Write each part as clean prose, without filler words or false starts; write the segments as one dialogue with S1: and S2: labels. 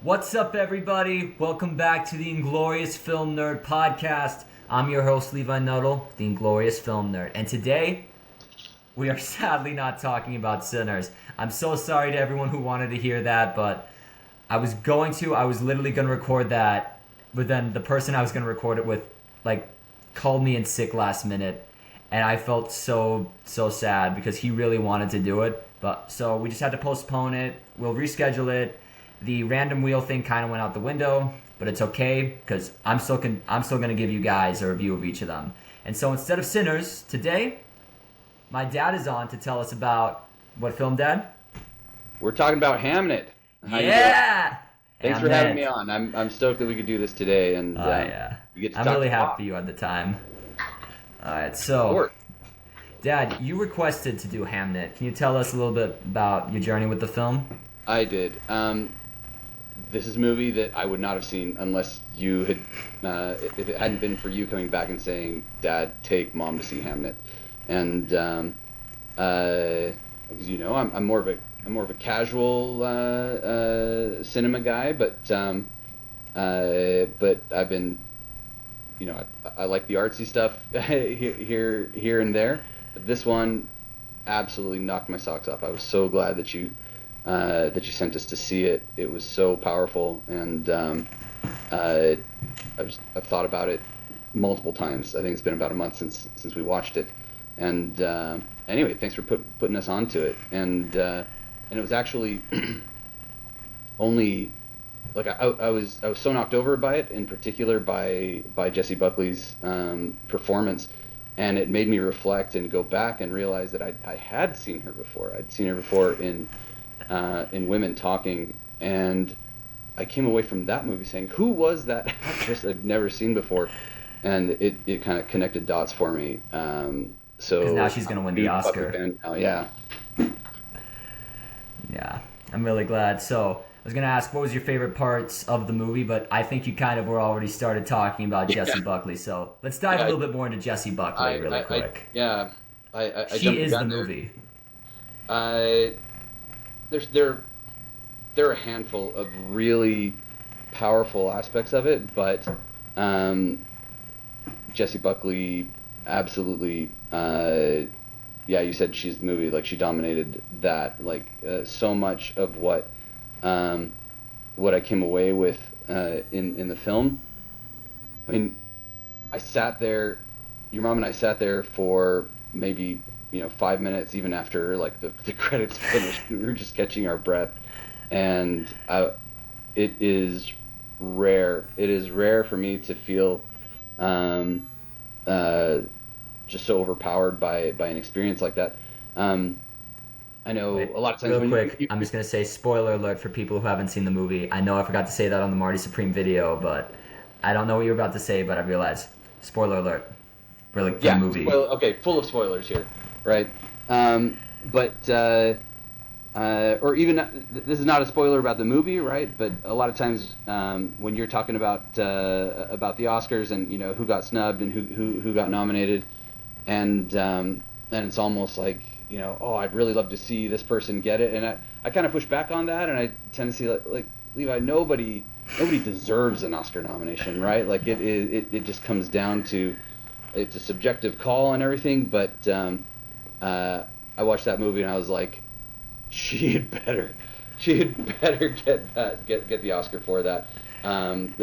S1: What's up, everybody? Welcome back to the Inglorious Film Nerd Podcast. I'm your host, Levi Nuttall, the Inglorious Film Nerd. And today, we are sadly not talking about Sinners. I'm so sorry to everyone who wanted to hear that, but I was literally going to record that, but then the person I was going to record it with, called me in sick last minute. And I felt so sad because he really wanted to do it. So we just had to postpone it. We'll reschedule it. The random wheel thing kind of went out the window, but it's okay because I'm still going to give you guys a review of each of them. And so instead of Sinners, today, my dad is on to tell us about what film, Dad?
S2: We're talking about Hamnet.
S1: Yeah!
S2: Thanks for having me on. I'm stoked that we could do this today, and
S1: yeah.
S2: we get to
S1: I'm
S2: talk
S1: really
S2: to
S1: happy you had the time. All right, so Dad, you requested to do Hamnet. Can you tell us a little bit about your journey with the film?
S2: I did. This is a movie that I would not have seen unless you had, if it hadn't been for you coming back and saying, "Dad, take Mom to see Hamnet." And as you know, I'm more of a casual cinema guy, but I've been, I like the artsy stuff here and there. But this one absolutely knocked my socks off. I was so glad that you sent us to see it. It was so powerful, and I've thought about it multiple times. I think it's been about a month since we watched it. And anyway, thanks for putting us onto it. And it was actually only like I was so knocked over by it, in particular by Jessie Buckley's performance. And it made me reflect and go back and realize that I had seen her before. I'd seen her before in Women Talking, and I came away from that movie saying, who was that actress I'd never seen before? And it kind of connected dots for me. So
S1: because now she's going to win the Oscar.
S2: Oh, yeah.
S1: Yeah, I'm really glad. So I was going to ask, what was your favorite parts of the movie? But I think you kind of were already started talking about Jessie Buckley. So let's dive a little bit more into Jessie Buckley really quick.
S2: She
S1: is the movie.
S2: There are a handful of really powerful aspects of it, but Jessie Buckley absolutely, you said she's the movie. Like, she dominated that. So much of what I came away with in the film. I mean, I sat there. Your mom and I sat there for maybe 5 minutes, even after the credits finished. We were just catching our breath, and it is rare. It is rare for me to feel just so overpowered by an experience like that. I know a lot of times.
S1: Real quick, I'm just gonna say spoiler alert for people who haven't seen the movie. I know I forgot to say that on the Marty Supreme video, but I don't know what you were about to say, but I realized spoiler alert. For the movie.
S2: Full of spoilers here, right? Or even this is not a spoiler about the movie, right? But a lot of times when you're talking about the Oscars and who got snubbed and who got nominated, and it's almost like I'd really love to see this person get it, and I kind of push back on that, and I tend to see like Levi, nobody deserves an Oscar nomination, right? Like it just comes down to, it's a subjective call and everything, but I watched that movie and I was like, she had better get the Oscar for that. The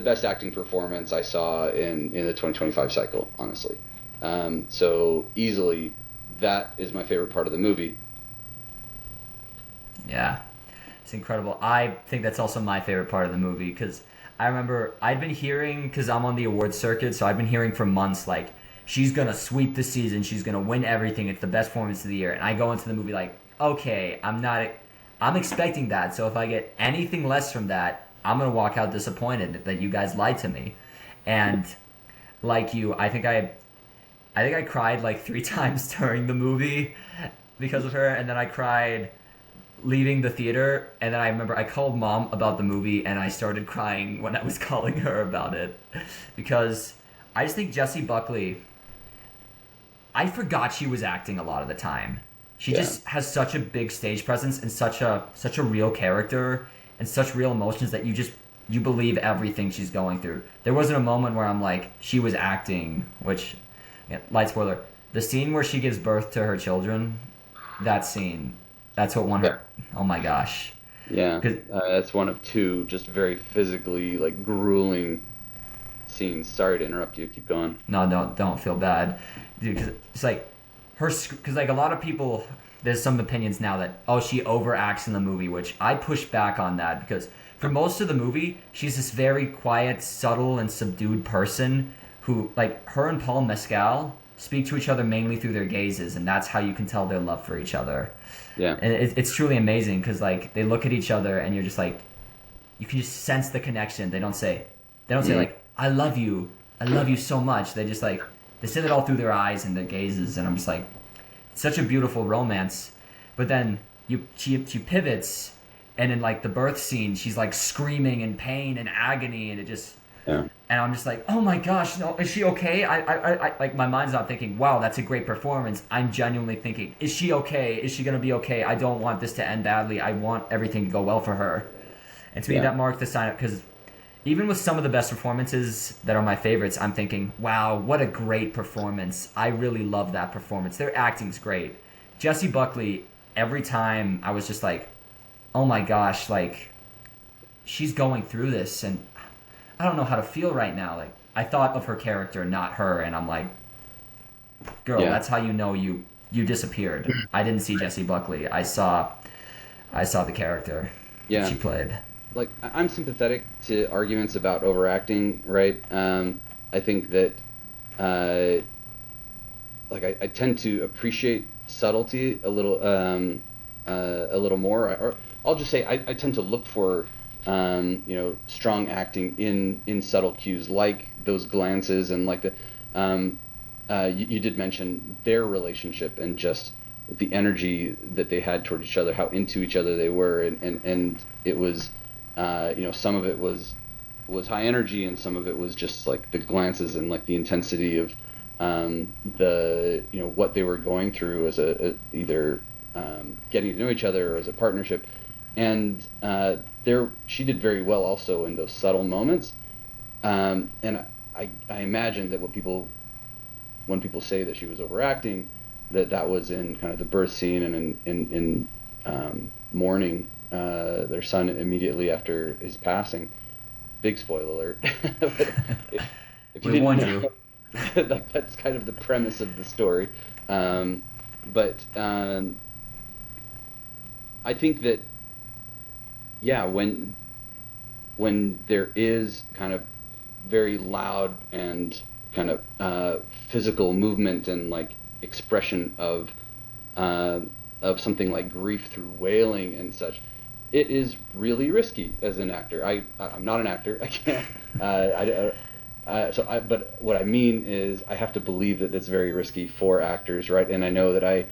S2: best acting performance I saw in the 2025 cycle, honestly. So easily, that is my favorite part of the movie.
S1: Yeah, it's incredible. I think that's also my favorite part of the movie because I remember I'd been hearing, because I'm on the awards circuit, so I've been hearing for months, like, she's going to sweep the season, she's going to win everything, it's the best performance of the year. And I go into the movie like, okay, I'm expecting that, so if I get anything less from that, I'm going to walk out disappointed that you guys lied to me. And like you, I think I cried like 3 times during the movie because of her, and then I cried leaving the theater, and then I remember I called Mom about the movie, and I started crying when I was calling her about it, because I just think Jessie Buckley, I forgot she was acting a lot of the time. She
S2: Yeah.
S1: just has such a big stage presence and such a real character and such real emotions that you believe everything she's going through. There wasn't a moment where I'm like she was acting, which yeah, light spoiler. The scene where she gives birth to her children, that scene, that's what won
S2: Yeah.
S1: her. Oh my gosh.
S2: Yeah.
S1: 'Cause
S2: That's one of two just very physically like grueling scenes. Sorry to interrupt you. Keep going.
S1: no, don't feel bad, dude. Cause it's like because like a lot of people, there's some opinions now that oh she overacts in the movie, which I push back on that because for most of the movie she's this very quiet, subtle, and subdued person who like her and Paul Mescal speak to each other mainly through their gazes, and that's how you can tell their love for each other.
S2: Yeah.
S1: And it's truly amazing because like they look at each other and you're just like you can just sense the connection. They don't say
S2: Mm.
S1: like I love you so much. They just like they say it all through their eyes and their gazes, and I'm just like it's such a beautiful romance. But then she pivots, and in like the birth scene, she's like screaming in pain and agony, and it just
S2: Yeah.
S1: and I'm just like, oh my gosh, no, is she okay? I like my mind's not thinking, wow, that's a great performance. I'm genuinely thinking, is she okay? Is she gonna be okay? I don't want this to end badly. I want everything to go well for her. And to me,
S2: Yeah.
S1: that marked the sign up because even with some of the best performances that are my favorites, I'm thinking, wow, what a great performance. I really love that performance. Their acting's great. Jessie Buckley, every time I was just like, oh my gosh, like she's going through this and I don't know how to feel right now. Like I thought of her character, not her, and I'm like, girl,
S2: Yeah.
S1: that's how you know you disappeared. I didn't see Jessie Buckley. I saw the character
S2: Yeah.
S1: she played.
S2: Like I'm sympathetic to arguments about overacting, right? I think that like I tend to appreciate subtlety a little more, or I'll just say I tend to look for strong acting in subtle cues like those glances and like the you did mention their relationship and just the energy that they had toward each other, how into each other they were, and it was some of it was high energy and some of it was just like the glances and like the intensity of the what they were going through as a either getting to know each other or as a partnership, and there she did very well also in those subtle moments, and I imagine that when people say that she was overacting, that was in kind of the birth scene and in mourning their son immediately after his passing. Big spoiler alert. But if you
S1: We
S2: didn't
S1: warned
S2: know,
S1: you.
S2: like, that's kind of the premise of the story. But I think that yeah, when there is kind of very loud and kind of physical movement and like expression of something like grief through wailing and such, it is really risky as an actor. I'm not an actor. I can't. But what I mean is, I have to believe that it's very risky for actors, right? And I know that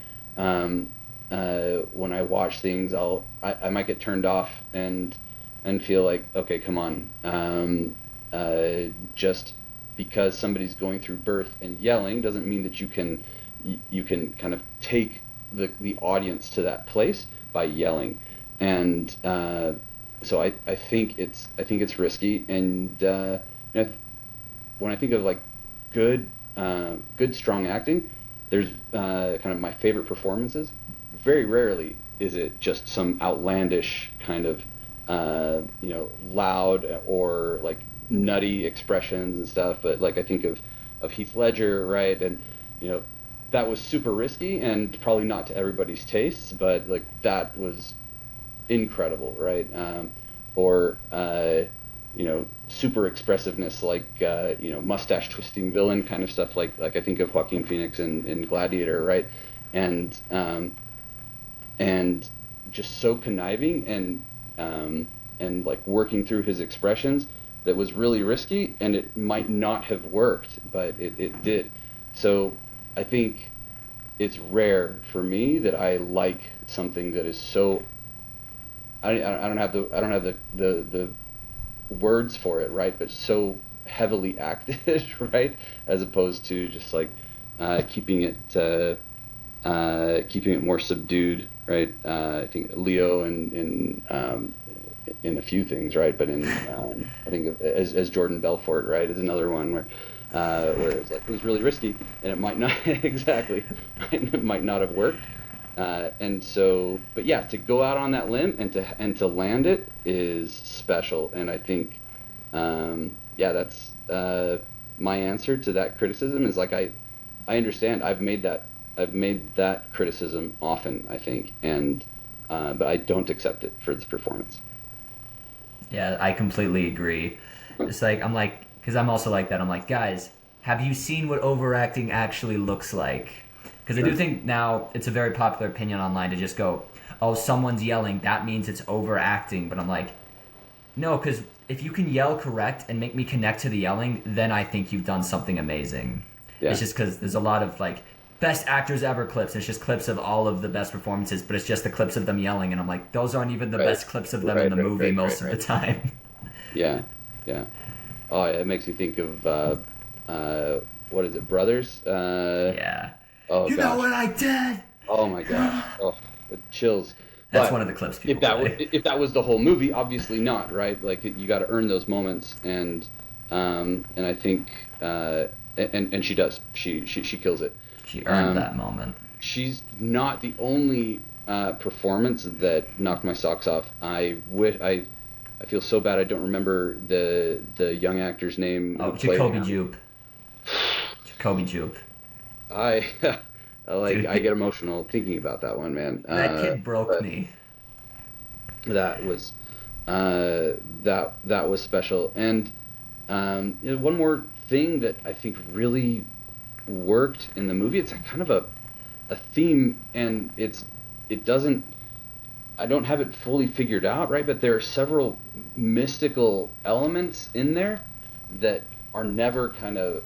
S2: when I watch things, I might get turned off and feel like, okay, come on, just because somebody's going through birth and yelling doesn't mean that you can kind of take the audience to that place by yelling. And so I think it's risky, and when I think of like good strong acting, there's kind of my favorite performances. Very rarely is it just some outlandish kind of loud or like nutty expressions and stuff. But like I think of Heath Ledger, right, and that was super risky and probably not to everybody's tastes, but like that was incredible, right? Or super expressive,ness like mustache twisting villain kind of stuff, like I think of Joaquin Phoenix in Gladiator, right? And just so conniving and like working through his expressions, that was really risky, and it might not have worked, but it did. So I think it's rare for me that I like something that is so I don't have the words for it, right? But so heavily acted, right? As opposed to just like keeping it keeping it more subdued, right? I think Leo in a few things, right? But in I think as Jordan Belfort, right, is another one where it's like it was really risky and it might not exactly, it might not have worked. And so, but yeah, to go out on that limb and to land it is special. And I think, yeah, that's my answer to that criticism is like I understand. I've made that criticism often, I think, and but I don't accept it for this performance.
S1: Yeah, I completely agree. It's like I'm like because I'm also like that. I'm like, guys, have you seen what overacting actually looks like? Because I do
S2: Sure.
S1: think now it's a very popular opinion online to just go, oh, someone's yelling, that means it's overacting. But I'm like, no, because if you can yell correct and make me connect to the yelling, then I think you've done something amazing. It's
S2: Yeah.
S1: just because there's a lot of like best actors ever clips. It's just clips of all of the best performances, but it's just the clips of them yelling, and I'm like, those aren't even the
S2: Right.
S1: best clips of them in
S2: Right.
S1: the
S2: Right.
S1: movie
S2: Right.
S1: most
S2: Right.
S1: of the
S2: Right.
S1: time.
S2: Yeah. Yeah. Oh, yeah, it makes me think of what is it, Brothers?
S1: Yeah.
S2: Oh
S1: You know
S2: gosh.
S1: what I did?
S2: Oh my gosh. Oh, the chills.
S1: That's one
S2: But
S1: of the clips
S2: if
S1: people play.
S2: if that was the whole movie, obviously not, right? Like you got to earn those moments, and I think and she does. She kills it.
S1: She earned
S2: Um,
S1: that moment.
S2: she's not the only performance that knocked my socks off. I feel so bad I don't remember the young actor's name who
S1: Oh,
S2: played
S1: Jacoby
S2: him.
S1: Jupe. Jacoby Jupe.
S2: I I
S1: Dude,
S2: get emotional thinking about that one, man.
S1: that kid broke
S2: But
S1: me.
S2: that was that was special. And one more thing that I think really worked in the movie. It's a kind of a theme, and it doesn't. I don't have it fully figured out, right? But there are several mystical elements in there that are never kind of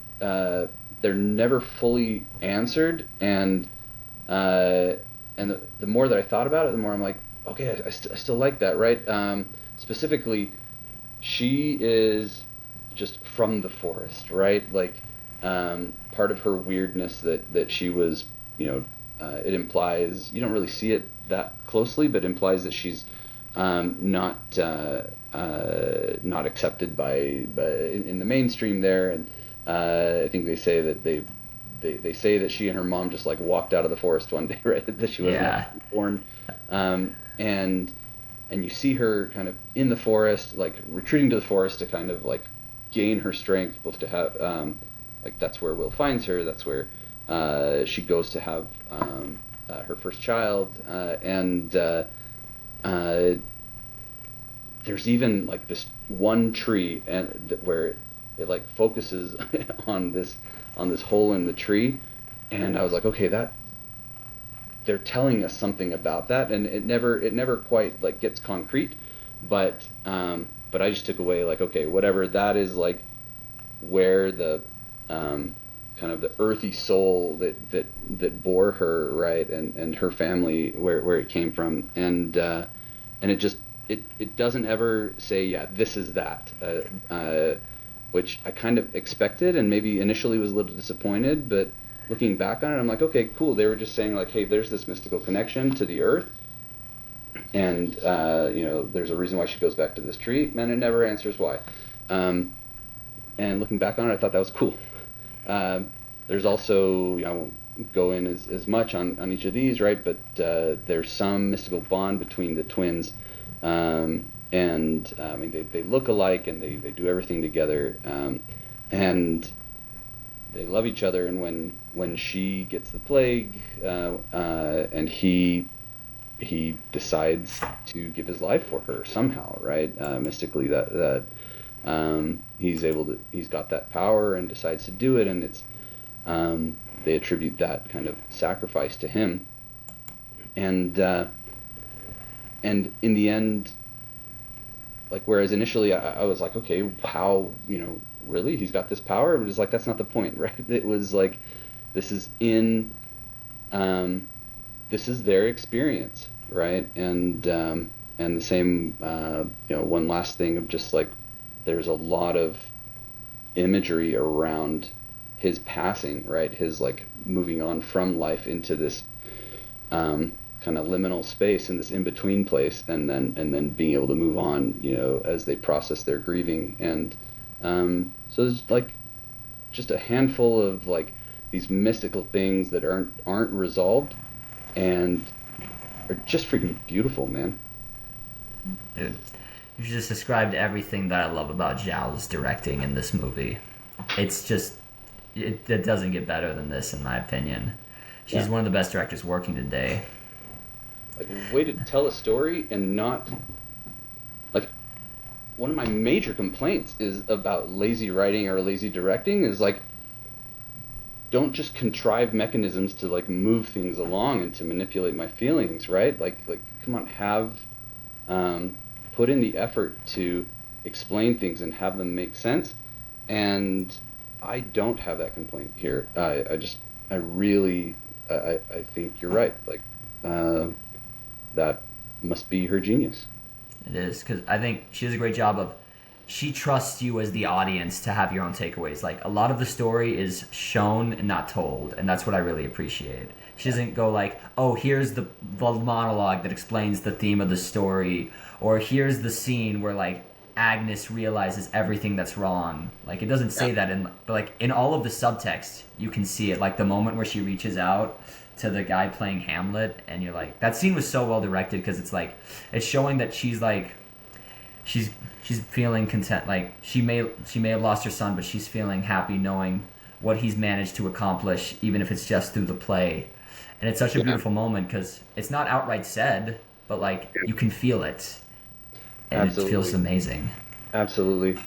S2: they're never fully answered, and the more that I thought about it, the more I'm like, okay, I still like that, right? Specifically, she is just from the forest, right? Like part of her weirdness that she was, it implies you don't really see it that closely, but implies that she's not not accepted by in the mainstream there, and I think they say that they say that she and her mom just like walked out of the forest one day, right? That she wasn't
S1: Yeah.
S2: actually born, um, and and you see her kind of in the forest, like retreating to the forest to kind of like gain her strength, both to have like that's where Will finds her. That's where she goes to have her first child, and uh, there's even like this one tree and where it like focuses on this hole in the tree, and I was like, okay, that they're telling us something about that, and it never quite like gets concrete, but I just took away like, okay, whatever that is, like where the kind of the earthy soul that bore her, right, and her family, where it came from, and it just it doesn't ever say, yeah, this is that, which I kind of expected and maybe initially was a little disappointed, but looking back on it, I'm like, okay, cool. They were just saying like, hey, there's this mystical connection to the earth, and there's a reason why she goes back to this tree, and it never answers why. And looking back on it, I thought that was cool. There's also, I won't go in as much on each of these, right? But there's some mystical bond between the twins, and I mean they look alike and they do everything together, and they love each other. And when she gets the plague, and he decides to give his life for her somehow, right? Mystically, he's got that power and decides to do it, and it's they attribute that kind of sacrifice to him, and in the end, like whereas initially I was like, okay, how, really he's got this power? It was like that's not the point, right? It was like this is in this is their experience, right? And the same, one last thing of just like there's a lot of imagery around his passing, right? His like moving on from life into this kind of liminal space in this in between place, and then being able to move on, as they process their grieving. And so there's like just a handful of like these mystical things that aren't resolved and are just freaking beautiful, man.
S1: Dude, you just described everything that I love about Zhao's directing in this movie. It's just, it doesn't get better than this, in my opinion. She's
S2: Yeah.
S1: one of the best directors working today.
S2: Like, a way to tell a story and not like, one of my major complaints is about lazy writing or lazy directing is like, don't just contrive mechanisms to like move things along and to manipulate my feelings, right? Like come on, have put in the effort to explain things and have them make sense. And I don't have that complaint here. I really, I think you're right. Like, that must be her genius.
S1: It is, because I think she does a great job of, she trusts you as the audience to have your own takeaways. Like, a lot of the story is shown and not told, and that's what I really appreciate. She doesn't go like, oh, here's the monologue that explains the theme of the story, or here's the scene where, like, Agnes realizes everything that's wrong. Like, it doesn't say that, but, like, in all of the subtext, you can see it. Like, the moment where she reaches out to the guy playing Hamlet, and you're like, that scene was so well directed, because it's, like, it's showing that she's, like, she's feeling content. Like, she may have lost her son, but she's feeling happy knowing what he's managed to accomplish, even if it's just through the play. And it's such a beautiful moment, because it's not outright said, but like you can feel it, and
S2: Absolutely.
S1: it feels amazing.
S2: Absolutely.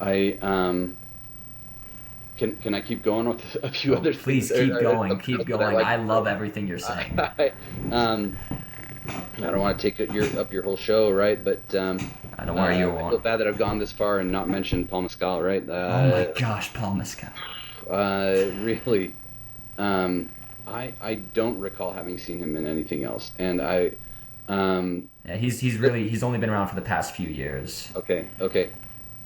S2: I can I keep going with a few other
S1: Please
S2: things?
S1: keep going, keep
S2: that
S1: going.
S2: like
S1: I love everything you're saying.
S2: I don't want to take up your whole show, right? But
S1: I don't worry, you
S2: I feel
S1: won't.
S2: bad that I've gone this far and not mentioned Paul Mescal, right?
S1: Oh my gosh, Paul Mescal.
S2: Really, I don't recall having seen him in anything else, and
S1: Yeah, he's only been around for the past few years.
S2: okay.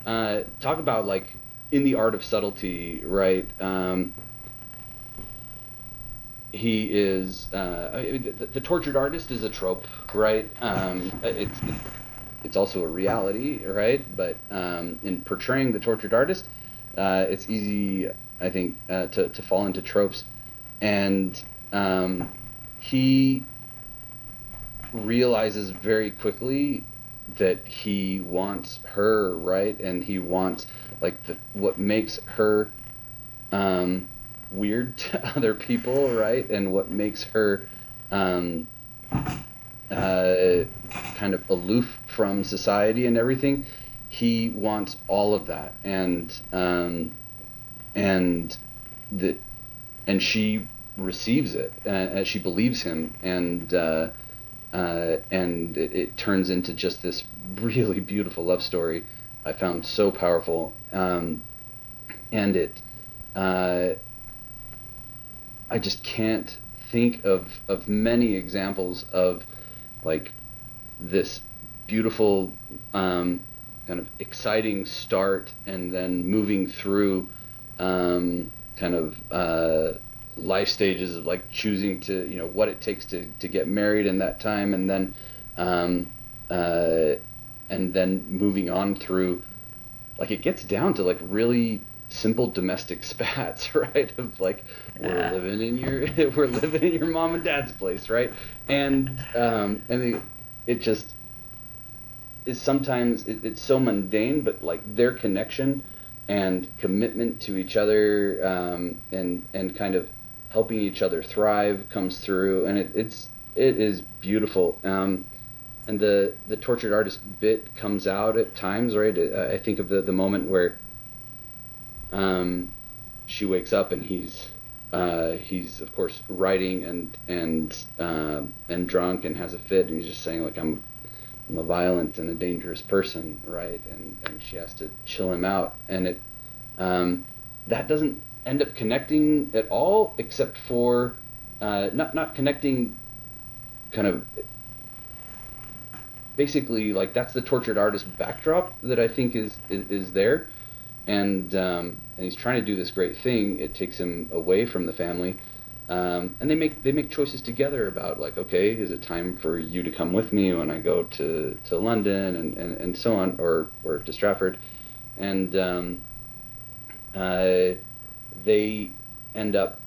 S2: Talk about like in the art of subtlety, right? He is the tortured artist is a trope, right? It's also a reality, right? But in portraying the tortured artist, it's easy, I think, to fall into tropes, and he realizes very quickly that he wants her, right? And he wants like what makes her weird to other people, right? And what makes her kind of aloof from society and everything. He wants all of that, and the and she receives it, and she believes him, and it turns into just this really beautiful love story. I found so powerful, and it. I just can't think of many examples of like this beautiful kind of exciting start and then moving through kind of life stages of like choosing to what it takes to get married in that time, and then moving on through like it gets down to like really simple domestic spats, right? Of like we're living in your mom and dad's place, right? And it just is sometimes it's so mundane, but like their connection and commitment to each other, and kind of helping each other thrive comes through, and it is beautiful. And the tortured artist bit comes out at times, right? I think of the moment where she wakes up and he's of course writing and drunk and has a fit, and he's just saying like I'm a violent and a dangerous person, right? And she has to chill him out, and it that doesn't end up connecting at all, except for not connecting, kind of basically like that's the tortured artist backdrop that I think is there, and he's trying to do this great thing. It takes him away from the family, And they make choices together about like, okay, is it time for you to come with me when I go to London and so on, or to Stratford, and they end up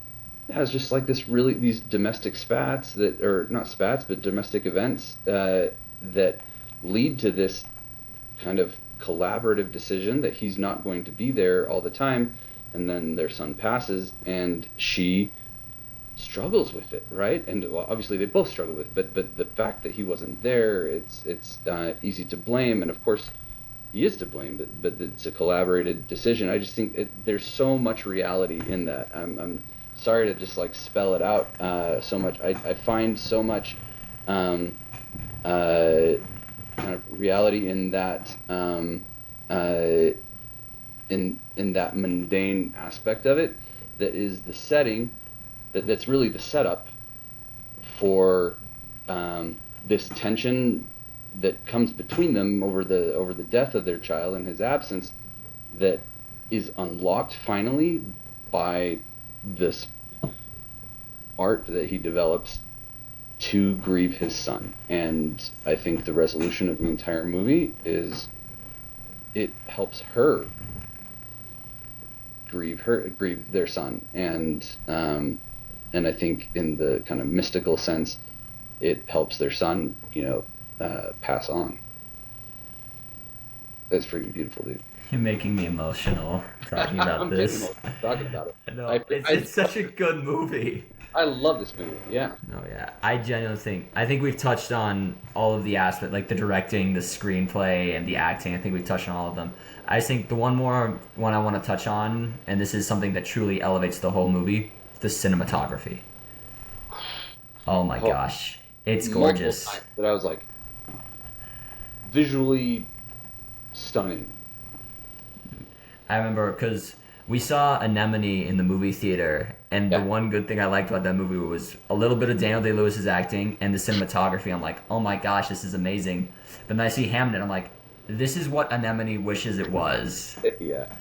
S2: as just like this really these domestic spats that, or not spats, but domestic events that lead to this kind of collaborative decision that he's not going to be there all the time, and then their son passes and she struggles with it, right? And well, obviously they both struggle with it, but the fact that he wasn't there, it's easy to blame, and of course he is to blame, but it's a collaborated decision. I just think there's so much reality in that. I'm sorry to just like spell it out so much. I find so much kind of reality in that in that mundane aspect of it, that is the setting, that's really the setup for this tension that comes between them over the death of their child and his absence, that is unlocked finally by this art that he develops to grieve his son. And I think the resolution of the entire movie is it helps her grieve their son, and I think in the kind of mystical sense, it helps their son, pass on. That's freaking beautiful, dude.
S1: You're making me emotional talking about
S2: I'm
S1: this.
S2: talking about it.
S1: No, it's such a good movie.
S2: I love this movie. Yeah.
S1: No, yeah. I genuinely think we've touched on all of the aspects, like the directing, the screenplay, and the acting. I think we've touched on all of them. I think the one I want to touch on, and this is something that truly elevates the whole movie, the cinematography. Oh my gosh. It's gorgeous.
S2: But I was like, visually stunning.
S1: I remember because we saw Anemone in the movie theater, and the one good thing I liked about that movie was a little bit of Daniel Day-Lewis's acting and the cinematography. I'm like, oh my gosh, this is amazing. But then I see Hamnet, I'm like, this is what Anemone wishes it was.
S2: Yeah.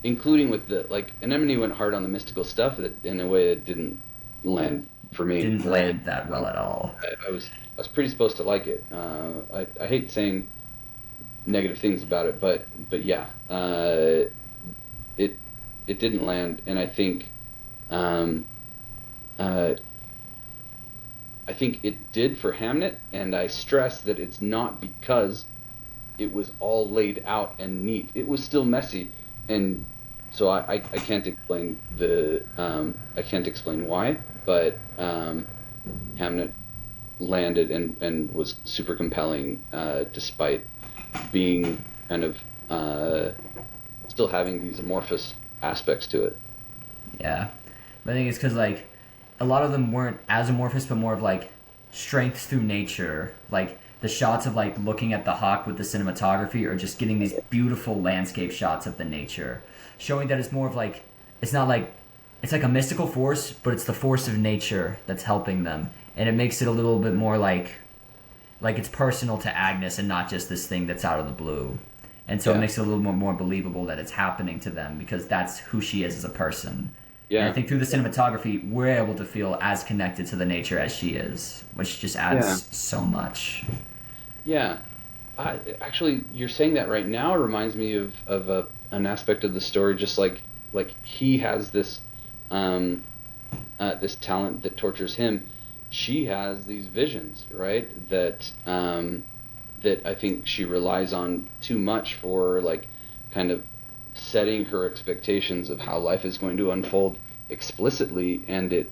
S2: Including with the, like, Anemone went hard on the mystical stuff in a way that didn't land for me.
S1: Didn't land that well at all.
S2: I was pretty supposed to like it. I hate saying negative things about it, but yeah, it didn't land, and I think it did for Hamnet, and I stress that it's not because it was all laid out and neat. It was still messy, and so I can't explain why, but Hamnet landed and was super compelling, despite being kind of still having these amorphous aspects to it.
S1: Yeah, but I think it's because like a lot of them weren't as amorphous, but more of like strength through nature, like the shots of like looking at the hawk with the cinematography, or just getting these beautiful landscape shots of the nature, showing that it's more of like, it's not like, it's like a mystical force, but it's the force of nature that's helping them, and it makes it a little bit more like it's personal to Agnes and not just this thing that's out of the blue. And so it makes it a little more believable that it's happening to them, because that's who she is as a person. Yeah. And I think through the cinematography, we're able to feel as connected to the nature as she is, which just adds so much.
S2: Yeah. Actually, you're saying that right now, it reminds me of an aspect of the story, just like he has this this talent that tortures him. She has these visions, right? That I think she relies on too much for, like, kind of setting her expectations of how life is going to unfold explicitly, and it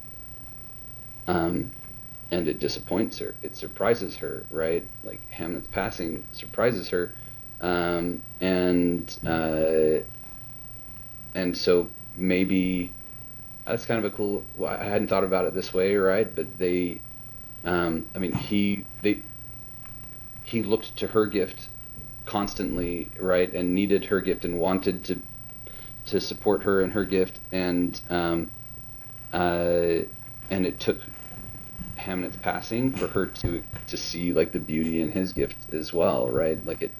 S2: disappoints her. It surprises her, right? Like Hamnet's passing surprises her, and so maybe that's kind of a cool. I hadn't thought about it this way, right? But they, he looked to her gift constantly, right, and needed her gift and wanted to support her in her gift, and it took Hamnet's passing for her to see like the beauty in his gift as well, right? Like it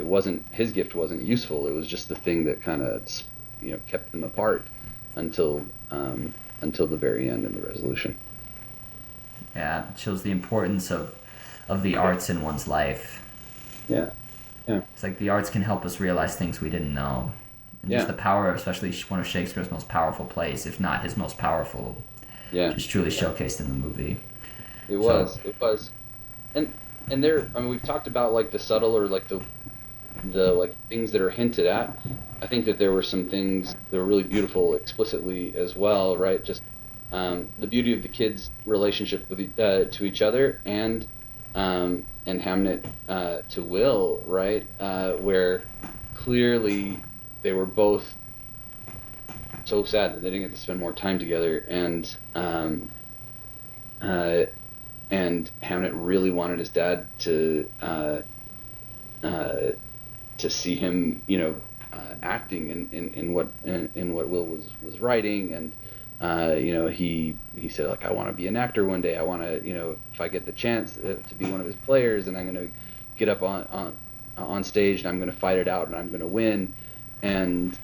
S2: wasn't, his gift wasn't useful. It was just the thing that kind of kept them apart. until the very end in the resolution.
S1: Yeah, it shows the importance of the arts in one's life.
S2: Yeah, yeah,
S1: It's like the arts can help us realize things we didn't know. And
S2: yeah,
S1: just the power, especially one of Shakespeare's most powerful plays, if not his most powerful,
S2: yeah.
S1: just truly showcased in the movie.
S2: It
S1: So,
S2: was, it was, and there. I mean, we've talked about like the subtle or like the like things that are hinted at. I think that there were some things that were really beautiful explicitly as well, right? Just the beauty of the kids' relationship with to each other, and Hamnet to Will, right? Where clearly they were both so sad that they didn't get to spend more time together, and Hamnet really wanted his dad to see him, acting in what Will was writing, and he said, like, I want to be an actor one day. I want to, if I get the chance to be one of his players, and I'm going to get up on stage, and I'm going to fight it out, and I'm going to win, and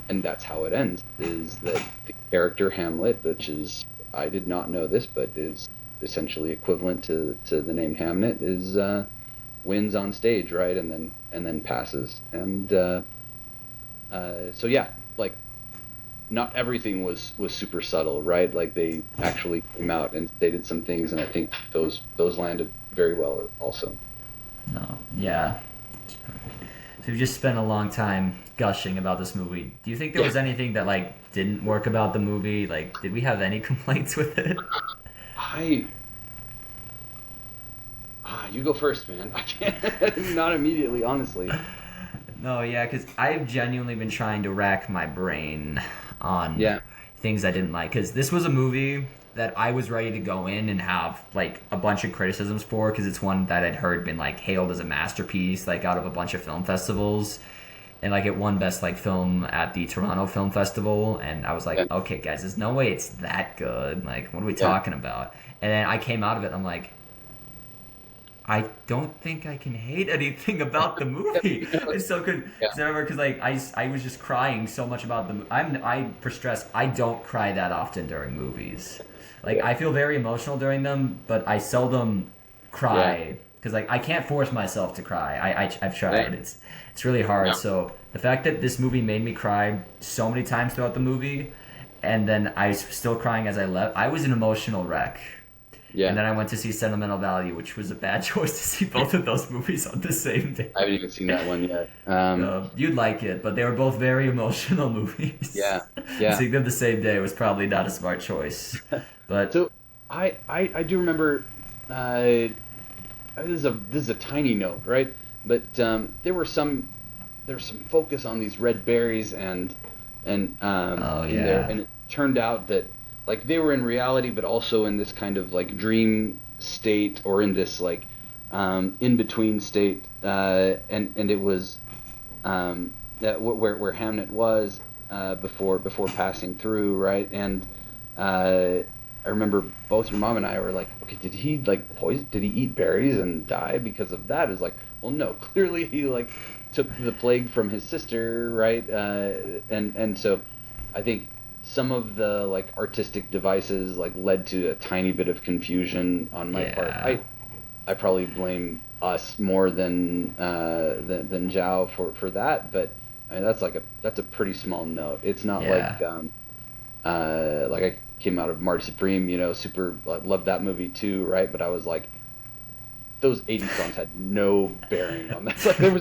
S2: that's how it ends. Is that the character Hamlet, which is, I did not know this, but is essentially equivalent to the name Hamnet, is wins on stage, right, and then passes, and so yeah, like, not everything was super subtle, right? Like, they actually came out and stated some things, and I think those landed very well also.
S1: no, yeah. So we've just spent a long time gushing about this movie. Do you think there was anything that, like, didn't work about the movie? Like, did we have any complaints with it?
S2: You go first, man. I can't. Not immediately, honestly.
S1: No, yeah, because I've genuinely been trying to rack my brain on things I didn't like. Because this was a movie that I was ready to go in and have, like, a bunch of criticisms for, because it's one that I'd heard been, like, hailed as a masterpiece, like, out of a bunch of film festivals. And, like, it won Best, like, Film at the Toronto Film Festival. And I was like, okay, guys, there's no way it's that good. Like, what are we talking about? And then I came out of it, and I'm like, I don't think I can hate anything about the movie. It's so good. Because I remember, like, I was just crying so much about the movie. For stress, I don't cry that often during movies. Like, I feel very emotional during them, but I seldom cry. Because, like, I can't force myself to cry. I've tried. It's really hard. Yeah. So the fact that this movie made me cry so many times throughout the movie, and then I was still crying as I left, I was an emotional wreck. Yeah. And then I went to see Sentimental Value, which was a bad choice to see both of those movies on the same day.
S2: I haven't even seen that one yet.
S1: You'd like it, but they were both very emotional movies.
S2: Yeah.
S1: Seeing them the same day was probably not a smart choice. But
S2: so I do remember. This is a tiny note, right? But there was some focus on these red berries and in there, and it turned out that, like, they were in reality, but also in this kind of, like, dream state, or in this, like, in between state, and it was where Hamnet was before passing through, right? And I remember both your mom and I were like, okay, did he, like, poison? Did he eat berries and die because of that? It's like, well, no, clearly he, like, took the plague from his sister, right? And so I think some of the, like, artistic devices, like, led to a tiny bit of confusion on my part. I probably blame us more than Zhao for that, but I mean, that's a pretty small note. It's not like I came out of March Supreme, super loved that movie too, right? But I was like, those 80s songs had no bearing on that. Like, there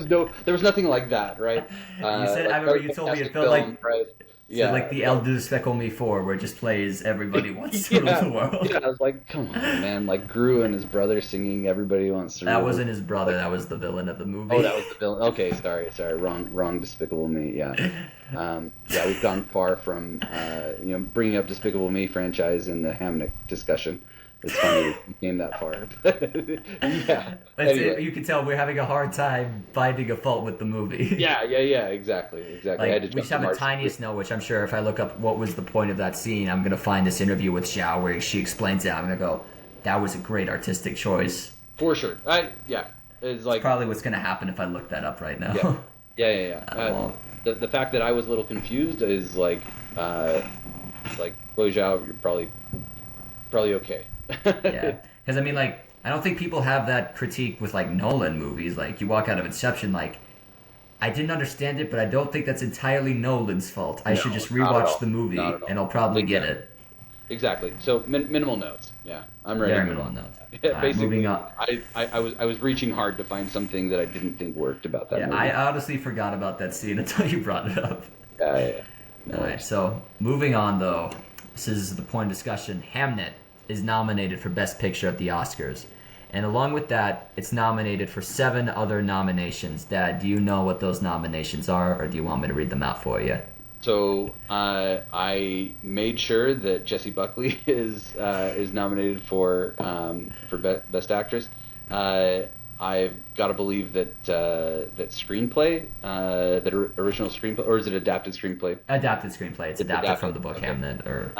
S2: was nothing like that, right?
S1: You said, like, I remember you told me it felt like, right? So like the El Despicable Me 4, where it just plays Everybody Wants to Rule the World.
S2: Yeah, I was like, come on, man. Like, Gru and his brother singing Everybody Wants to Rule.
S1: That wasn't his brother. That was the villain of the movie.
S2: Oh, that was the villain. Okay, sorry. Wrong Despicable Me. Yeah. We've gone far from bringing up Despicable Me franchise in the Hamnet discussion. It's funny we came that far. Yeah.
S1: Anyway. You can tell we're having a hard time finding a fault with the movie.
S2: Yeah, exactly.
S1: Like, we just have the tiniest note, which I'm sure if I look up what was the point of that scene, I'm going to find this interview with Zhao where she explains it. I'm going to go, that was a great artistic choice.
S2: For sure. It's like,
S1: it's probably what's going to happen if I look that up right now.
S2: Yeah. the fact that I was a little confused is like Boy Zhao, you're probably okay.
S1: Yeah, because I mean, like, I don't think people have that critique with like Nolan movies. Like, you walk out of Inception, like, I didn't understand it, but I don't think that's entirely Nolan's fault. I
S2: No,
S1: should just
S2: not at
S1: rewatch
S2: all.
S1: the
S2: Not
S1: movie,
S2: at all.
S1: and I'll probably get
S2: Exactly.
S1: it.
S2: Exactly. So minimal notes. Yeah, I'm ready to
S1: Very
S2: move
S1: minimal
S2: on.
S1: notes.
S2: Yeah,
S1: All right, moving
S2: basically,
S1: on.
S2: I was reaching hard to find something that I didn't think worked about that
S1: Yeah, I
S2: movie.
S1: honestly forgot about that scene until you brought it up.
S2: Yeah. No
S1: All right,
S2: worries.
S1: so moving on though, this is the point of discussion. Hamnet is nominated for Best Picture at the Oscars, and along with that, it's nominated for 7 other nominations. Dad, do you know what those nominations are, or do you want me to read them out for you?
S2: So I made sure that Jessie Buckley is nominated for Best Actress. Uh, I've got to believe that screenplay, original screenplay, or is it adapted screenplay?
S1: Adapted screenplay. It's
S2: It's
S1: adapted from
S2: adapted.
S1: the book
S2: Okay.
S1: Hamnet. Or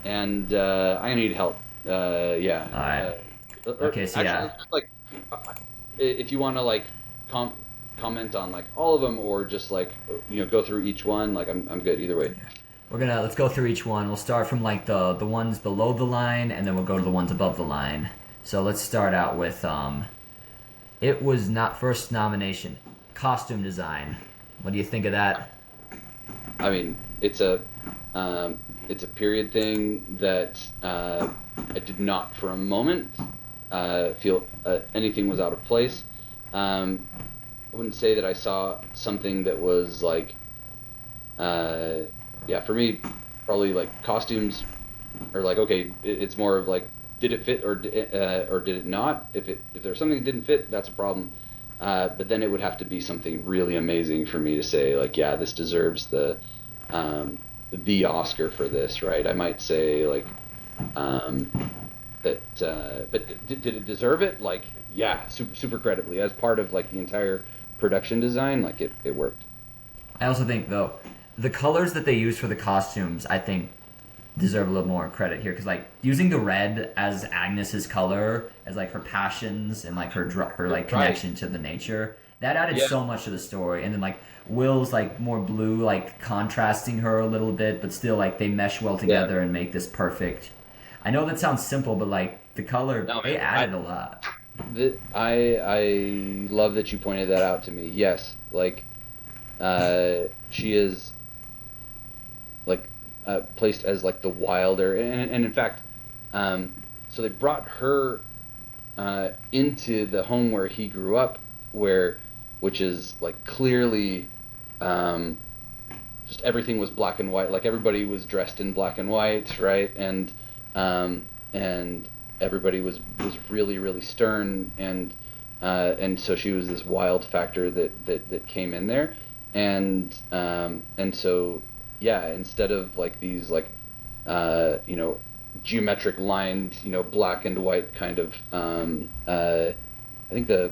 S2: And I need help. Yeah.
S1: all right.
S2: Or
S1: Okay, so
S2: actually,
S1: yeah,
S2: it's just like if you want to like com comment on like all of them, or just like go through each one. Like I'm good either way.
S1: let's go through each one. We'll start from like the ones below the line, and then we'll go to the ones above the line. So let's start out with it was not first nomination, costume design. What do you think of that?
S2: I mean, it's a period thing that I did not for a moment feel anything was out of place. I wouldn't say that I saw something that was like, yeah, for me, probably like costumes, or like okay, it's more of like, did it fit or did it not? If there's something that didn't fit, that's a problem. But then it would have to be something really amazing for me to say like, yeah, this deserves the Oscar for this, right? I might say like um, that, but did it deserve it? Like, yeah, super credibly as part of like the entire production design, like it worked.
S1: I also think though the colors that they use for the costumes, I think deserve a little more credit here because like using the red as Agnes's color as like her passions and like her like
S2: Right.
S1: connection to the nature, that added
S2: Yeah.
S1: so much to the story. And then like Will's like more blue, like contrasting her a little bit, but still like they mesh well
S2: Yeah.
S1: together and make this perfect. I know that sounds simple, but like the color,
S2: No,
S1: they
S2: man.
S1: added a lot.
S2: I love that you pointed that out to me. Yes, like she is like placed as like the wilder, and in fact, so they brought her into the home where he grew up, which is like clearly um, just everything was black and white. Like everybody was dressed in black and white, right? And everybody was really stern, and so she was this wild factor that came in there, and so yeah, instead of like these like geometric lined black and white kind of I think the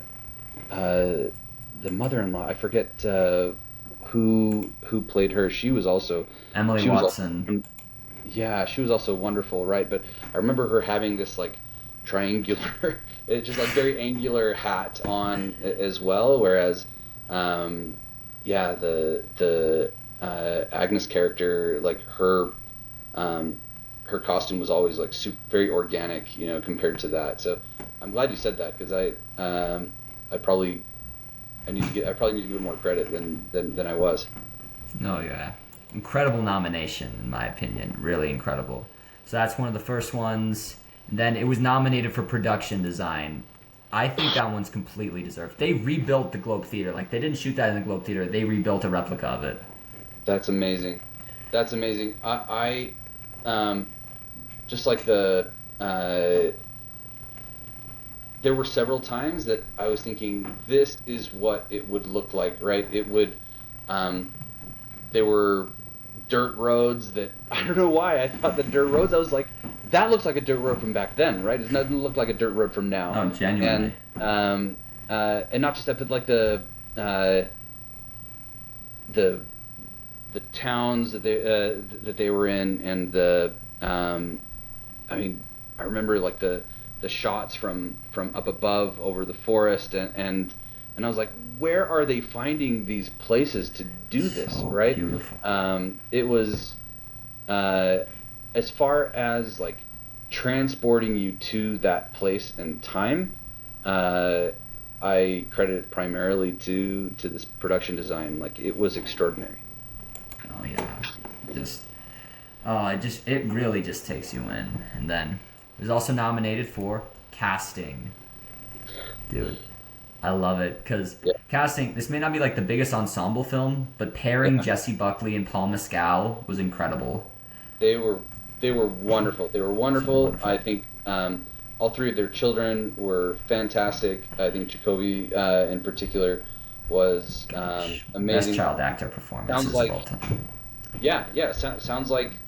S2: mother-in-law, I forget who played her. She was also
S1: Emily
S2: she was
S1: Watson.
S2: also, yeah, she was also wonderful, right? But I remember her having this like triangular, it's just like very angular hat on as well. Whereas, yeah, the Agnes character, like her costume was always like very organic, compared to that. So I'm glad you said that because I probably I probably need to give it more credit than I was.
S1: No, yeah. Incredible nomination, in my opinion. Really incredible. So that's one of the first ones. Then it was nominated for production design. I think that one's completely deserved. They rebuilt the Globe Theater. Like, they didn't shoot that in the Globe Theater. They rebuilt a replica of it.
S2: That's amazing. That's amazing. I just like there were several times that I was thinking this is what it would look like, right? It would, there were dirt roads that I don't know why I thought that dirt roads. I was like, that looks like a dirt road from back then, right? It doesn't look like a dirt road from now.
S1: Oh, genuinely.
S2: And not just that, but like the towns that they were in, and I mean, I remember like the shots from up above over the forest, and and I was like, where are they finding these places to do this,
S1: So
S2: right?
S1: beautiful.
S2: It was as far as like transporting you to that place and time. I credit it primarily to this production design. Like it was extraordinary.
S1: Oh yeah, just it really just takes you in. And then it was also nominated for casting. Dude, I love it because
S2: Yeah,
S1: casting. This may not be like the biggest ensemble film, but pairing
S2: yeah.
S1: Jesse Buckley and Paul Mescal was incredible.
S2: They were they were wonderful. They were
S1: So
S2: wonderful. I
S1: wonderful.
S2: think all three of their children were fantastic. I think Jacoby in particular was
S1: Best
S2: amazing.
S1: child actor
S2: Sounds
S1: performances of
S2: like
S1: all time.
S2: sounds like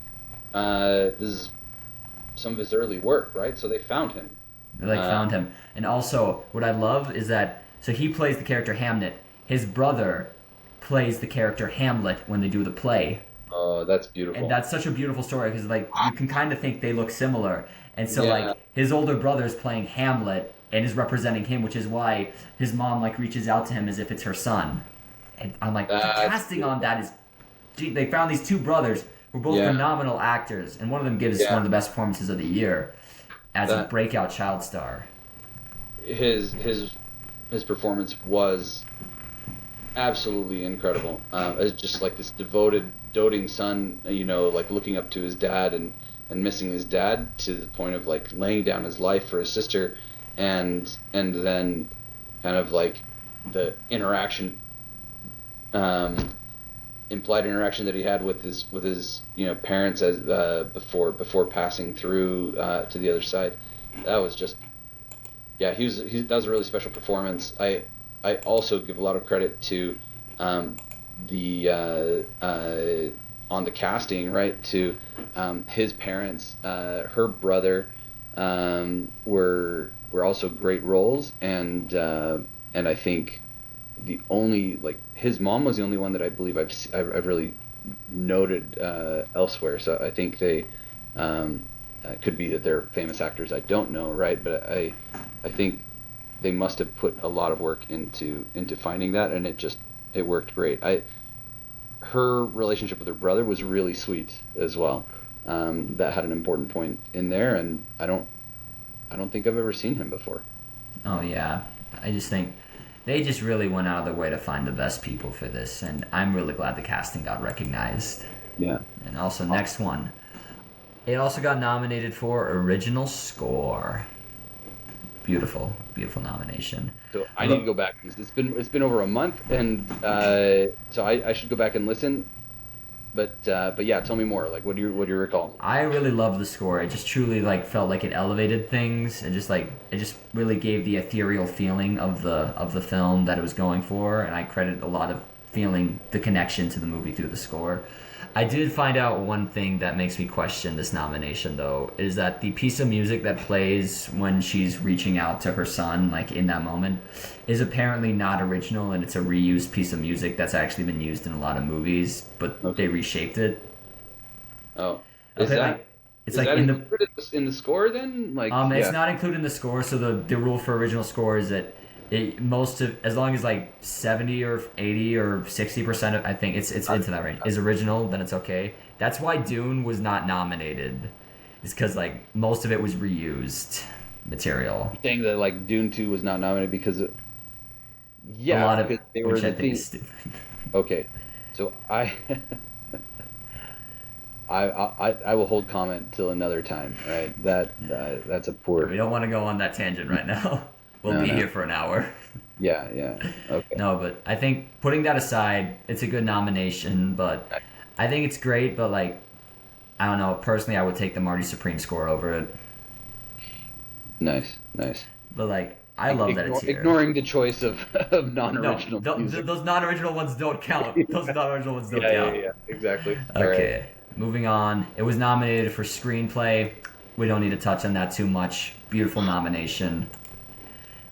S2: this is some of his early work, right? So they found him.
S1: They like
S2: Uh,
S1: found him. And also, what I love is that so he plays the character Hamnet. His brother plays the character Hamlet when they do the play.
S2: oh, that's
S1: And
S2: beautiful.
S1: that's such a beautiful story because like you can kind of think they look similar. And so
S2: Yeah,
S1: like his older brother's playing Hamlet and is representing him, which is why his mom like reaches out to him as if it's her son. And I'm like, the
S2: that's
S1: casting on
S2: beautiful.
S1: that is, gee, they found these two brothers who are both
S2: Yeah,
S1: phenomenal actors, and one of them gives one
S2: yeah.
S1: of the best performances of the year as a
S2: That
S1: breakout child star.
S2: his his his performance was absolutely incredible. As just like this devoted, doting son, like looking up to his dad and missing his dad to the point of like laying down his life for his sister, and then kind of like the interaction, um, implied interaction that he had with his parents as before passing through to the other side. That was just yeah, that was a really special performance. I also give a lot of credit to the on the casting, right? To his parents, her brother, were also great roles, and I think the only like his mom was the only one that I believe I've really noted elsewhere. So I think they could be that they're famous actors. I don't know, right? But I think they must have put a lot of work into finding that, and it worked great. Her relationship with her brother was really sweet as well. That had an important point in there, and I don't think I've ever seen him before.
S1: Oh yeah, I just think they just really went out of their way to find the best people for this, and I'm really glad the casting got recognized.
S2: Yeah.
S1: And also, next one, it also got nominated for original score. Beautiful, beautiful nomination.
S2: So I need to
S1: Although
S2: go back. It's been over a month, and so I should go back and listen. But yeah, tell me more. Like, what do you recall?
S1: I really love the score. It just truly like felt like it elevated things, and just like it just really gave the ethereal feeling of the film that it was going for. And I credit a lot of feeling the connection to the movie through the score. I did find out one thing that makes me question this nomination, though, is that the piece of music that plays when she's reaching out to her son, like in that moment, is apparently not original, and it's a reused piece of music that's actually been used in a lot of movies, but they
S2: Okay.
S1: reshaped it.
S2: Oh, is
S1: Okay,
S2: that
S1: it's
S2: is
S1: like
S2: that
S1: in the
S2: included in the score then? Like,
S1: it's
S2: yeah.
S1: not included in the score. So the rule for original score is that most of as long as like 70 or 80 or 60% of I think it's
S2: I,
S1: into that range is original, then it's okay. That's why Dune was not nominated. Is because like most of it was reused material.
S2: saying that like Dune 2 was not nominated
S1: A
S2: yeah,
S1: lot of
S2: because they were
S1: which I
S2: the
S1: think
S2: thing.
S1: is stupid.
S2: Okay, so I will hold comment till another time, right? That's a
S1: We
S2: poor.
S1: don't want to go on that tangent right now. We'll
S2: No,
S1: be
S2: no.
S1: here for an hour.
S2: Yeah, yeah. Okay.
S1: No, but I think putting that aside, it's a good nomination. But I think it's great. But like, I don't know. Personally, I would take the Marty Supreme score over it.
S2: Nice, nice.
S1: But like, I love that it's here.
S2: Ignoring the choice of of
S1: No,
S2: non-original music.
S1: those non-original ones don't count. Those non-original ones don't
S2: Yeah, yeah,
S1: count.
S2: yeah. Exactly. All right.
S1: Okay, moving on. It was nominated for screenplay. We don't need to touch on that too much. Beautiful nomination.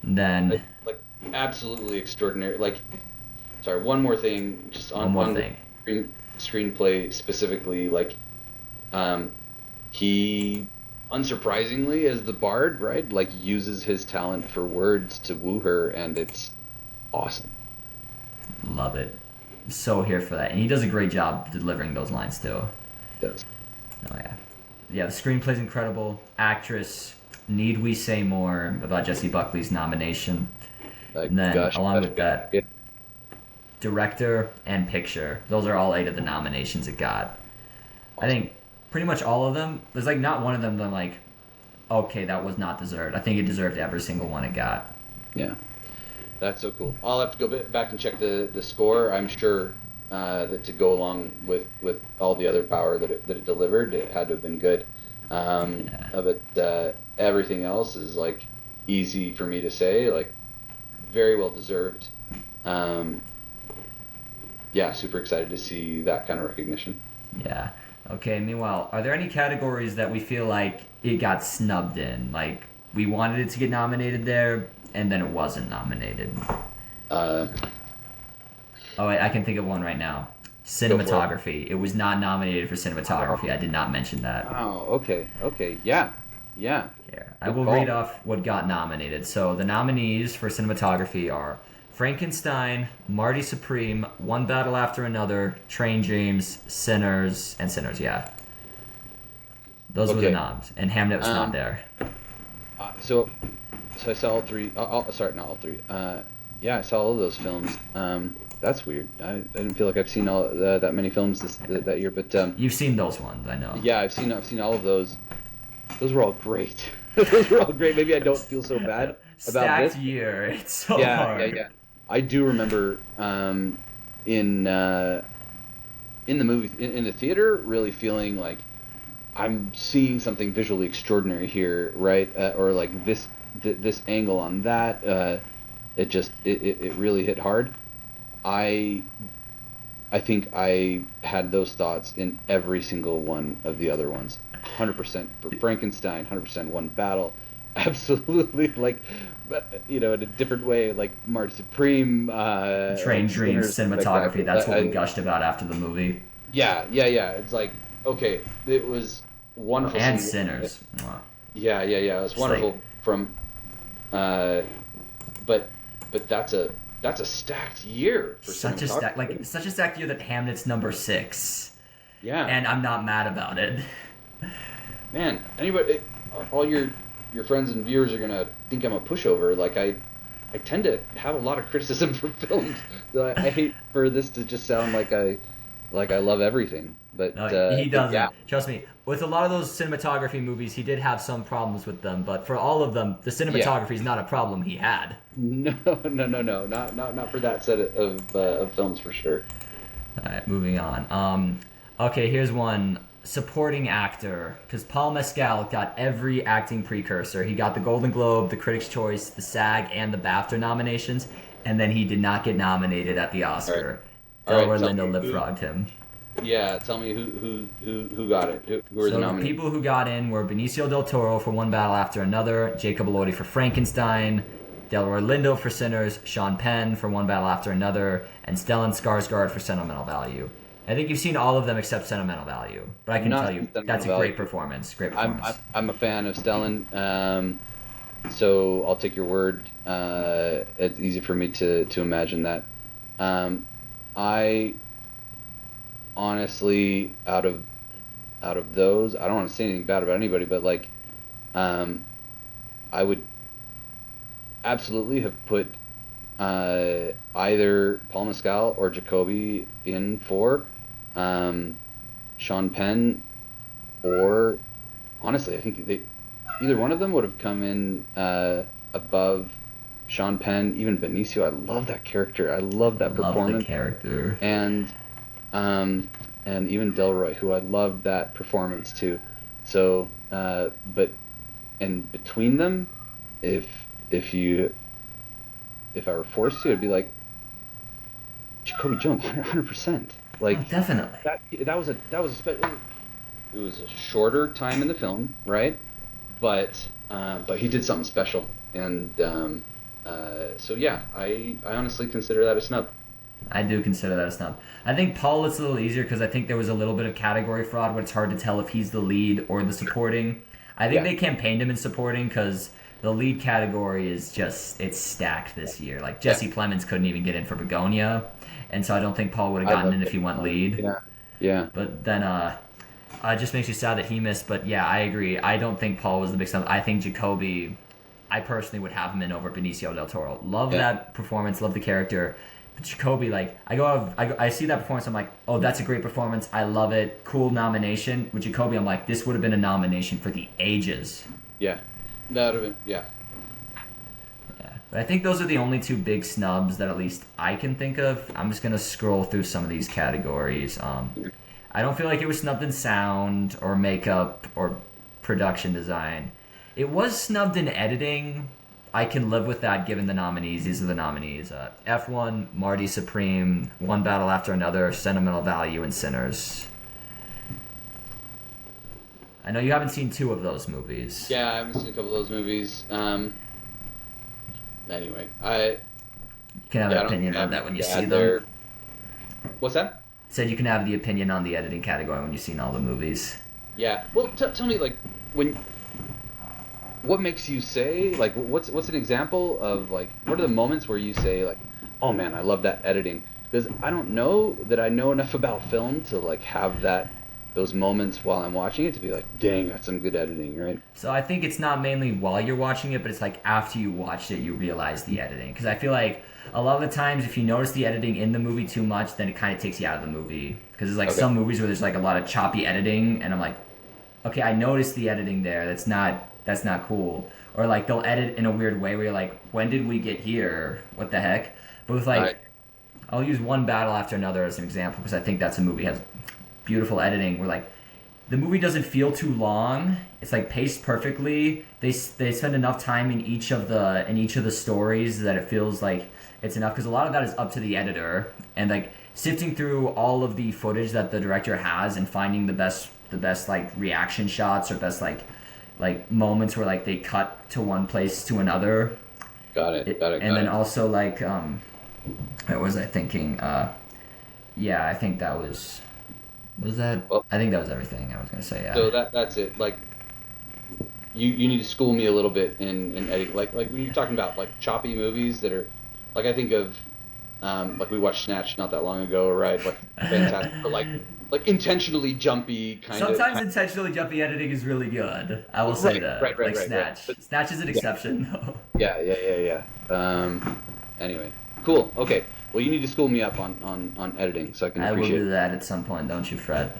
S1: Then
S2: Like absolutely extraordinary. Like, sorry, one more thing, just
S1: one more
S2: on the
S1: thing.
S2: screenplay specifically. Like, he unsurprisingly as the bard, right? Like uses his talent for words to woo her, and awesome.
S1: Love it. So here for that. And he does a great job delivering those lines too.
S2: It does.
S1: Oh yeah. Yeah, the screenplay's incredible. Actress, need we say more about Jessie Buckley's nomination? And then along with that,
S2: yeah.
S1: director and picture. Those are all 8 of the nominations it got.
S2: Awesome.
S1: I think pretty much all of them. There's like not one of them that I'm like, okay, that was not deserved. I think it deserved every single one it got.
S2: Yeah, that's so cool. I'll have to go back and check the score. I'm sure that to go along with all the other power that it delivered, it had to have been good. But everything else is like easy for me to say, like very well deserved. Yeah, super excited to see that kind of recognition.
S1: Yeah. Okay, meanwhile, are there any categories that we feel like it got snubbed in? Like, we wanted it to get nominated there, and then it wasn't nominated? Oh, wait, I can think of one right now. Cinematography. It was not nominated for cinematography. I did not mention that.
S2: Oh, okay. Yeah.
S1: Here, I will read off what got nominated. So, the nominees for cinematography are Frankenstein, Marty Supreme, One Battle After Another, Train James, Sinners, yeah. Those were the noms, and Hamnet was not there.
S2: So I saw all 3. Sorry, not all 3. Yeah, I saw all of those films. That's weird. I didn't feel like I've seen all that many films that year, but
S1: you've seen those ones, I know.
S2: Yeah, I've seen all of those. Those were all great. Those were all great. Maybe I don't feel so bad about this.
S1: Stacked year. It's so hard.
S2: Yeah. I do remember in the movie in the theater really feeling like I'm seeing something visually extraordinary here, right? Or like this angle on that. It really hit hard. I think I had those thoughts in every single one of the other ones. 100% for Frankenstein, 100% One Battle, absolutely, like, in a different way, like Marty Supreme,
S1: Train Dreams, cinematography. Like that's what we gushed about after the movie.
S2: Yeah. It's like, okay, it was wonderful.
S1: And Sinners.
S2: Yeah. It was wonderful from, but that's a stacked year for
S1: such a stacked year that Hamnet's number 6.
S2: Yeah.
S1: And I'm not mad about it.
S2: Man, all your friends and viewers are gonna think I'm a pushover. Like I tend to have a lot of criticism for films. I hate for this to just sound like I love everything. But
S1: he doesn't.
S2: Yeah.
S1: Trust me. With a lot of those cinematography movies, he did have some problems with them. But for all of them, the cinematography is not a problem he had.
S2: No, not for that set of films for sure.
S1: All right, moving on. Okay, here's one. Supporting actor, because Paul Mescal got every acting precursor. He got the Golden Globe, the Critics' Choice, the SAG, and the BAFTA nominations, and then he did not get nominated at the Oscar. Delroy Lindo lip-frogged him.
S2: Yeah, tell me who got it. Who were the nominees?
S1: People who got in were Benicio del Toro for One Battle After Another, Jacob Elordi for Frankenstein, Delroy Lindo for Sinners, Sean Penn for One Battle After Another, and Stellan Skarsgård for Sentimental Value. I think you've seen all of them except Sentimental Value, but I can tell you that's a great performance.
S2: I'm a fan of Stellan, so I'll take your word. It's easy for me to imagine that. I honestly, out of those, I don't want to say anything bad about anybody, but like, I would absolutely have put either Paul Mescal or Jacoby in for Sean Penn, or honestly, I think either one of them would have come in above Sean Penn, even Benicio. I love that character. I love that performance.
S1: Love the character.
S2: And even Delroy, who I loved that performance too. So, but between them, if I were forced to, it'd be like Jacoby Jones, 100%. Like
S1: definitely.
S2: That was it was a shorter time in the film, right? But he did something special, and so yeah, I honestly consider that a snub.
S1: I do consider that a snub. I think Paul, it's a little easier because I think there was a little bit of category fraud where it's hard to tell if he's the lead or the supporting. I think they campaigned him in supporting because the lead category is just it's stacked this year. Like Jesse Plemons couldn't even get in for Begonia, and so I don't think Paul would have gotten in if he went lead.
S2: Yeah, yeah.
S1: But then it just makes you sad that he missed. But yeah, I agree. I don't think Paul was the big star. I think Jacoby, I personally would have him in over Benicio del Toro. Love that performance, love the character. But Jacoby, like I see that performance, I'm like, oh, that's a great performance. I love it. Cool nomination. With Jacoby, I'm like, this would have been a nomination for the ages.
S2: Yeah, that would have been yeah.
S1: But I think those are the only two big snubs that at least I can think of. I'm just gonna scroll through some of these categories. I don't feel like it was snubbed in sound or makeup or production design. It was snubbed in editing. I can live with that given the nominees. These are the nominees. F1, Marty Supreme, One Battle After Another, Sentimental Value, and Sinners. I know you haven't seen two of those movies.
S2: Yeah, I haven't seen a couple of those movies. Anyway,
S1: You can have an opinion on that when you see them.
S2: What's that?
S1: Said you can have the opinion on the editing category when you've seen all the movies.
S2: Yeah. Well, tell me, like, what makes you say, like, what's an example of, like, what are the moments where you say, like, oh man, I love that editing? Because I don't know that I know enough about film to, like, have those moments while I'm watching it to be like, dang, that's some good editing, right?
S1: So I think it's not mainly while you're watching it, but it's like after you watched it, you realize the editing. Because I feel like a lot of the times, if you notice the editing in the movie too much, then it kind of takes you out of the movie. Because there's like some movies where there's like a lot of choppy editing, and I'm like, okay, I noticed the editing there. That's not cool. Or like they'll edit in a weird way where you're like, when did we get here? What the heck? But with like, I'll use One Battle After Another as an example because I think that's a movie that has beautiful editing where like the movie doesn't feel too long. It's like paced perfectly. They spend enough time in each of the stories that it feels like it's enough, because a lot of that is up to the editor and like sifting through all of the footage that the director has and finding the best like reaction shots or best like moments where like they cut to one place to another.
S2: Got it.
S1: And then also like what was I thinking? Yeah, I think that was that? Well, I think that was everything I was gonna say. Yeah.
S2: So that's it. Like, you need to school me a little bit in editing. Like when you're talking about like choppy movies that are, like I think of, like we watched Snatch not that long ago, right? Like fantastic, but like intentionally jumpy kind of.
S1: Sometimes intentionally jumpy editing is really good. I will say that. Right. Like Snatch. But, Snatch is an exception though.
S2: Yeah. Anyway, cool. Okay. Well, you need to school me up on editing so I can appreciate it.
S1: I will do that at some point, don't you fret.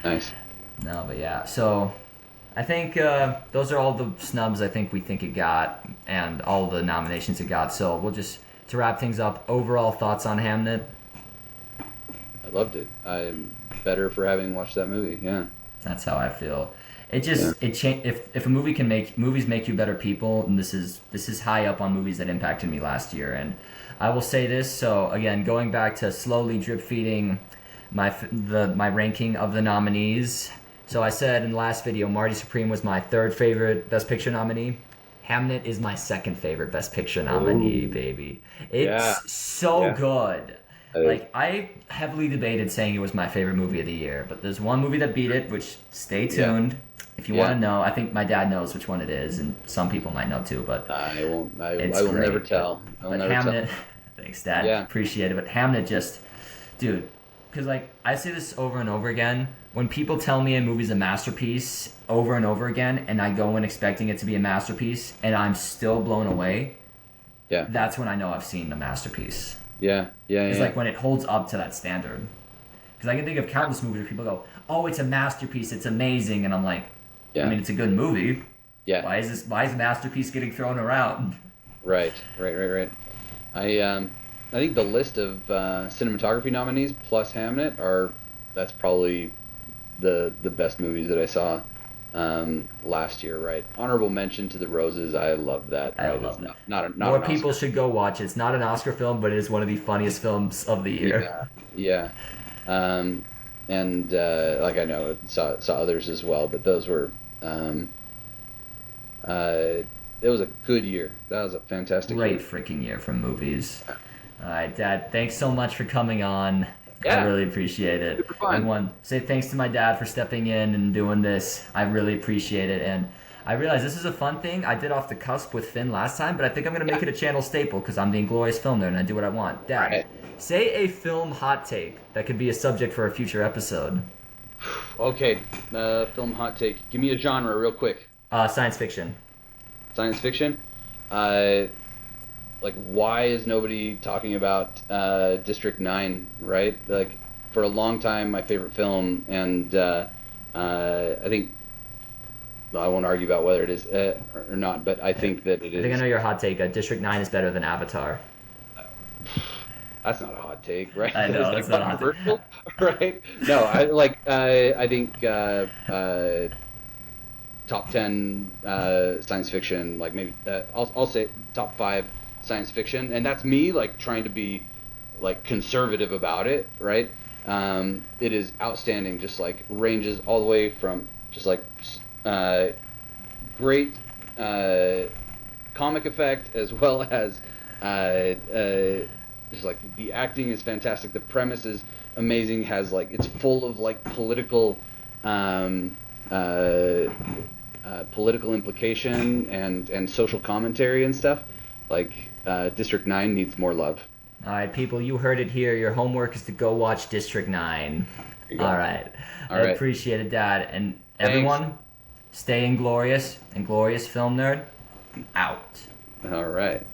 S2: Nice.
S1: No, but yeah. So I think those are all the snubs I think we think it got and all the nominations it got. So we'll just, to wrap things up, overall thoughts on Hamnet?
S2: I loved it. I'm better for having watched that movie, yeah.
S1: That's how I feel. It just, if a movie can movies make you better people, and this is high up on movies that impacted me last year. And I will say this, so again, going back to slowly drip feeding my ranking of the nominees. So I said in the last video, Marty Supreme was my third favorite Best Picture nominee. Hamnet is my second favorite Best Picture nominee, baby. It's so good. Like, I heavily debated saying it was my favorite movie of the year, but there's one movie that beat it, which, stay tuned. If you want to know, I think my dad knows which one it is, and some people might know too, but
S2: I will never tell.
S1: Hamnet, thanks, Dad. Yeah. Appreciate it. But Hamnet just, dude, because like I say this over and over again, when people tell me a movie's a masterpiece over and over again, and I go in expecting it to be a masterpiece, and I'm still blown away, that's when I know I've seen a masterpiece. It's like when it holds up to that standard. Because I can think of countless movies where people go, "Oh, it's a masterpiece, it's amazing," and I'm like, I mean, it's a good movie. Yeah. Why is masterpiece getting thrown around?
S2: Right. I think the list of cinematography nominees plus Hamnet that's probably the best movies that I saw last year. Right. Honorable mention to The Roses. I love that.
S1: I love that. Not more people should go watch it. It's not an Oscar film, but it is one of the funniest films of the year.
S2: Yeah. And like I know saw others as well, but those were. It was a good year. That was a fantastic
S1: great freaking year for movies. All right, Dad, thanks so much for coming on. I really appreciate it.
S2: Super fun.
S1: Everyone, say thanks to my dad for stepping in and doing this. I really appreciate it. And I realize this is a fun thing I did off the cusp with Finn last time, but I think I'm going to make it a channel staple because I'm the Inglorious Film Nerd and I do what I want. Dad,
S2: Right.
S1: say a film hot take that could be a subject for a future episode.
S2: Okay, film hot take. Give me a genre real quick.
S1: Science fiction.
S2: Science fiction. Like, why is nobody talking about District 9, right? Like, for a long time, my favorite film, and I think, well, I won't argue about whether it is or not, but I think that it
S1: I think I
S2: is.
S1: know your hot take. District 9 is better than Avatar.
S2: That's not a hot take, right?
S1: I know,
S2: Is
S1: that's
S2: that
S1: not a hot take.
S2: controversial? Right? No, I think top 10 science fiction, like maybe I'll say top 5 science fiction, and that's me like trying to be like conservative about it, right? It is outstanding, just like ranges all the way from just like great comic effect as well as just like the acting is fantastic, the premise is amazing, has like it's full of like political implication and social commentary and stuff. Like District 9 needs more love.
S1: All right, people, you heard it here. Your homework is to go watch District 9.
S2: you go.
S1: All right.
S2: All
S1: I
S2: right.
S1: appreciate it, Dad. And
S2: Thanks.
S1: everyone, stay inglorious. Inglorious Film Nerd, out.
S2: All right.